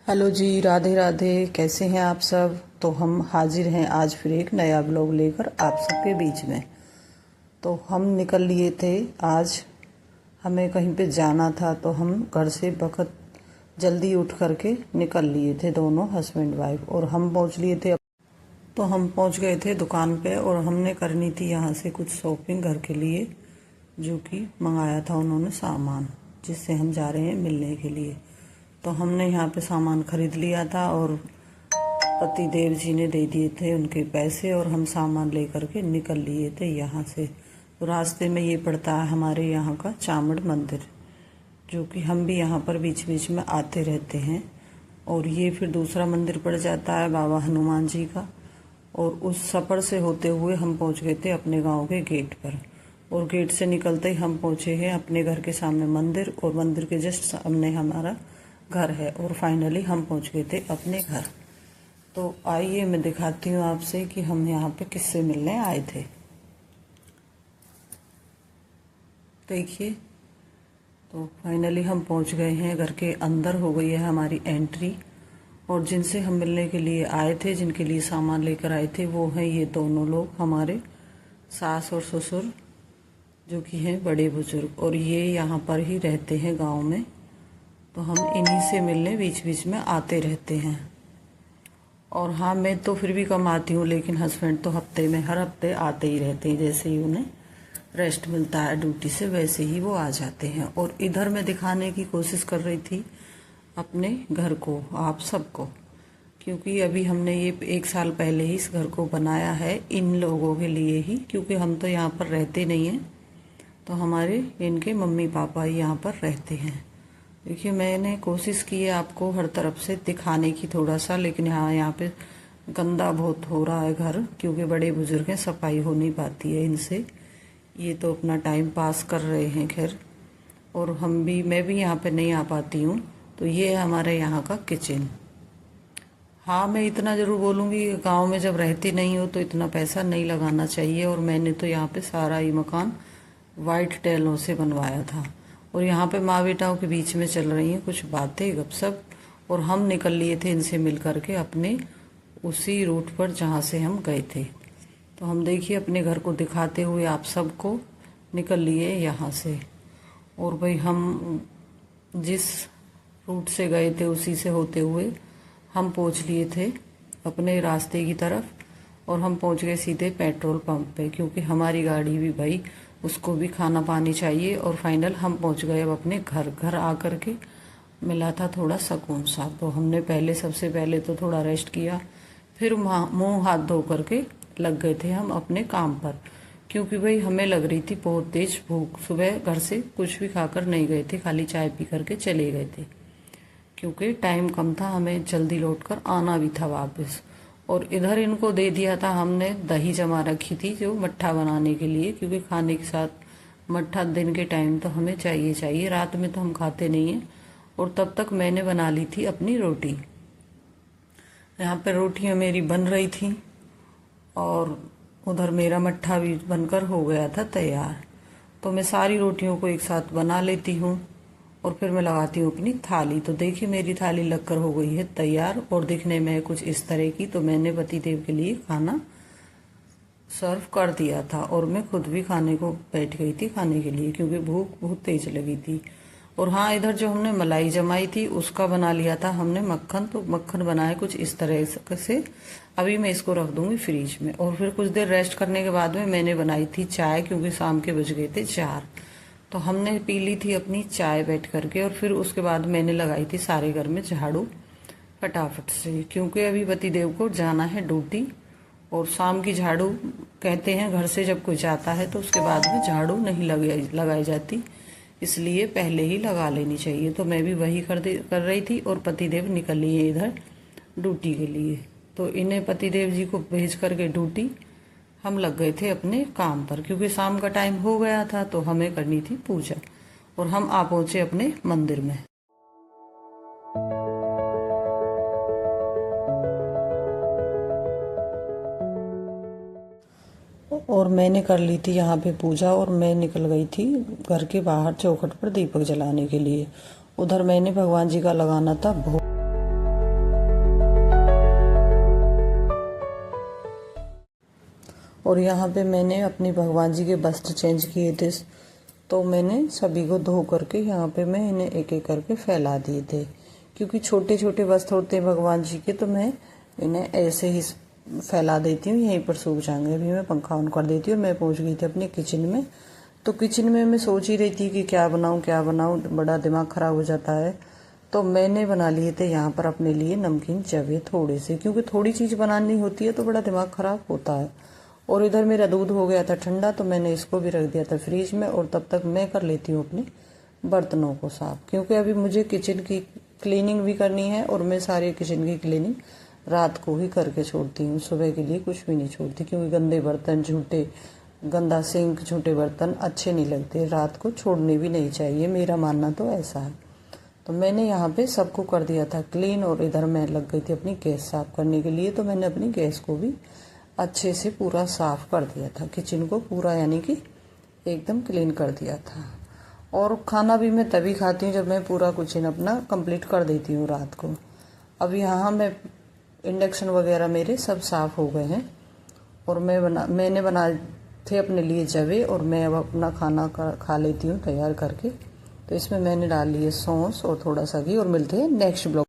Hello जी, राधे राधे। कैसे हैं आप सब? तो हम हाजिर हैं आज फिर एक नया ब्लॉग लेकर आप सबके बीच में। तो हम निकल लिए थे आज, हमें कहीं पे जाना था, तो हम घर से बखत जल्दी उठ करके निकल लिए थे दोनों हस्बैंड वाइफ। और हम पहुंच लिए थे, तो हम पहुंच गए थे दुकान पे और हमने करनी थी यहाँ से कुछ शॉपिंग घर के लिए, जो कि मंगाया था उन्होंने सामान, जिससे हम जा रहे हैं मिलने के लिए। तो हमने यहाँ पे सामान खरीद लिया था और पति देव जी ने दे दिए थे उनके पैसे और हम सामान लेकर के निकल लिए थे यहाँ से। तो रास्ते में ये पड़ता है हमारे यहाँ का चामड़ मंदिर, जो कि हम भी यहाँ पर बीच बीच में आते रहते हैं। और ये फिर दूसरा मंदिर पड़ जाता है बाबा हनुमान जी का। और उस सफ़र से होते हुए हम पहुँच गए थे अपने गाँव के गेट पर। और गेट से निकलते ही हम पहुँचे हैं अपने घर के सामने मंदिर, और मंदिर के जस्ट सामने हमारा घर है। और फाइनली हम पहुंच गए थे अपने घर। तो आइए मैं दिखाती हूँ आपसे कि हम यहाँ पे किससे मिलने आए थे। देखिए, तो फाइनली हम पहुंच गए हैं, घर के अंदर हो गई है हमारी एंट्री। और जिनसे हम मिलने के लिए आए थे, जिनके लिए सामान लेकर आए थे, वो हैं ये दोनों लोग, हमारे सास और ससुर, जो कि हैं बड़े बुजुर्ग। और ये यहाँ पर ही रहते हैं गाँव में। तो हम इन्हीं से मिलने बीच बीच में आते रहते हैं। और हाँ, मैं तो फिर भी कम आती हूँ, लेकिन हस्बैंड तो हफ्ते में हर हफ्ते आते ही रहते हैं। जैसे ही उन्हें रेस्ट मिलता है ड्यूटी से, वैसे ही वो आ जाते हैं। और इधर मैं दिखाने की कोशिश कर रही थी अपने घर को आप सबको, क्योंकि अभी हमने ये 1 साल पहले ही इस घर को बनाया है इन लोगों के लिए ही, क्योंकि हम तो यहाँ पर रहते नहीं हैं। तो हमारे इनके मम्मी पापा ही यहाँ पर रहते हैं। देखिए, मैंने कोशिश की है आपको हर तरफ से दिखाने की थोड़ा सा, लेकिन यहाँ पे गंदा बहुत हो रहा है घर, क्योंकि बड़े बुजुर्ग हैं, सफाई हो नहीं पाती है इनसे। ये तो अपना टाइम पास कर रहे हैं खैर। और मैं भी यहाँ पे नहीं आ पाती हूँ। तो ये है हमारे यहाँ का किचन। हाँ, मैं इतना ज़रूर बोलूँगी, गाँव में जब रहती नहीं हो तो इतना पैसा नहीं लगाना चाहिए। और मैंने तो यहाँ पे सारा ही मकान वाइट टाइलों से बनवाया था। और यहाँ पे माँ बेटाओं के बीच में चल रही हैं कुछ बातें, गपशप। और हम निकल लिए थे इनसे मिल करके अपने उसी रूट पर जहाँ से हम गए थे। तो हम देखिए अपने घर को दिखाते हुए आप सबको निकल लिए यहाँ से। और भाई हम जिस रूट से गए थे उसी से होते हुए हम पहुँच लिए थे अपने रास्ते की तरफ। और हम पहुँच गए सीधे पेट्रोल पंप पे, क्योंकि हमारी गाड़ी भी भाई, उसको भी खाना पानी चाहिए। और फाइनल हम पहुंच गए अब अपने घर आकर के मिला था थोड़ा सुकून सा। तो हमने सबसे पहले तो थोड़ा रेस्ट किया, फिर मुंह हाथ धो करके लग गए थे हम अपने काम पर, क्योंकि भाई हमें लग रही थी बहुत तेज भूख। सुबह घर से कुछ भी खाकर नहीं गए थे, खाली चाय पी करके चले गए थे, क्योंकि टाइम कम था, हमें जल्दी लौट कर आना भी था वापस। और इधर इनको दे दिया था हमने दही जमा रखी थी, जो मट्ठा बनाने के लिए, क्योंकि खाने के साथ मट्ठा दिन के टाइम तो हमें चाहिए, रात में तो हम खाते नहीं हैं। और तब तक मैंने बना ली थी अपनी रोटी। यहाँ पे रोटियाँ मेरी बन रही थी और उधर मेरा मट्ठा भी बनकर हो गया था तैयार। तो मैं सारी रोटियों को एक साथ बना लेती हूँ और फिर मैं लगाती हूँ अपनी थाली। तो देखिए, मेरी थाली लगकर हो गई है तैयार और दिखने में कुछ इस तरह की। तो मैंने पति देव के लिए खाना सर्व कर दिया था और मैं खुद भी खाने को बैठ गई थी खाने के लिए, क्योंकि भूख बहुत तेज लगी थी। और हाँ, इधर जो हमने मलाई जमाई थी उसका बना लिया था हमने मक्खन। तो मक्खन बनाया कुछ इस तरह से। अभी मैं इसको रख दूंगी फ्रिज में। और फिर कुछ देर रेस्ट करने के बाद में मैंने बनाई थी चाय, क्योंकि शाम के बज गए थे 4। तो हमने पी ली थी अपनी चाय बैठ करके। और फिर उसके बाद मैंने लगाई थी सारे घर में झाड़ू फटाफट से, क्योंकि अभी पति देव को जाना है ड्यूटी। और शाम की झाड़ू कहते हैं घर से जब कोई जाता है तो उसके बाद में झाड़ू नहीं लगाई जाती, इसलिए पहले ही लगा लेनी चाहिए। तो मैं भी वही कर रही थी। और पति देव निकल लिए इधर ड्यूटी के लिए। तो इन्हें पति देव जी को भेज करके ड्यूटी हम लग गए थे अपने काम पर, क्योंकि शाम का टाइम हो गया था तो हमें करनी थी पूजा। और हम आ पहुंचे अपने मंदिर में। और मैंने कर ली थी यहाँ पे पूजा और मैं निकल गई थी घर के बाहर चौखट पर दीपक जलाने के लिए। उधर मैंने भगवान जी का लगाना था भोग। और यहाँ पे मैंने अपनी भगवान जी के वस्त्र चेंज किए थे, तो मैंने सभी को धो करके यहाँ पे मैं इन्हें एक एक करके फैला दिए थे, क्योंकि छोटे छोटे वस्त्र होते हैं भगवान जी के, तो मैं इन्हें ऐसे ही फैला देती हूँ, यहीं पर सूख जाएंगे। अभी मैं पंखा ऑन कर देती हूँ। मैं पहुँच गई थी अपने किचन में। तो किचन में मैं सोच ही रही थी कि क्या बनाऊँ क्या बनाऊँ, बड़ा दिमाग ख़राब हो जाता है। तो मैंने बना लिए थे यहाँ पर अपने लिए नमकीन चवे थोड़े से, क्योंकि थोड़ी चीज़ बनानी होती है तो बड़ा दिमाग ख़राब होता है। और इधर मेरा दूध हो गया था ठंडा, तो मैंने इसको भी रख दिया था फ्रिज में। और तब तक मैं कर लेती हूँ अपने बर्तनों को साफ, क्योंकि अभी मुझे किचन की क्लीनिंग भी करनी है। और मैं सारे किचन की क्लीनिंग रात को ही करके छोड़ती हूँ, सुबह के लिए कुछ भी नहीं छोड़ती, क्योंकि गंदे बर्तन, झूठे गंदा सिंक, झूठे बर्तन अच्छे नहीं लगते, रात को छोड़ने भी नहीं चाहिए, मेरा मानना तो ऐसा है। तो मैंने यहाँ पे सबको कर दिया था क्लीन। और इधर मैं लग गई थी अपनी गैस साफ करने के लिए, तो मैंने अपनी गैस को भी अच्छे से पूरा साफ कर दिया था, किचन को पूरा यानी कि एकदम क्लीन कर दिया था। और खाना भी मैं तभी खाती हूँ जब मैं पूरा किचन अपना कंप्लीट कर देती हूँ रात को। अब यहाँ मैं इंडक्शन वगैरह मेरे सब साफ हो गए हैं। और मैंने बनाए थे अपने लिए जवे, और मैं अब अपना खाना खा लेती हूँ तैयार करके। तो इसमें मैंने डाल लिए सौंस और थोड़ा सा घी। और मिलते हैं नेक्स्ट ब्लॉग।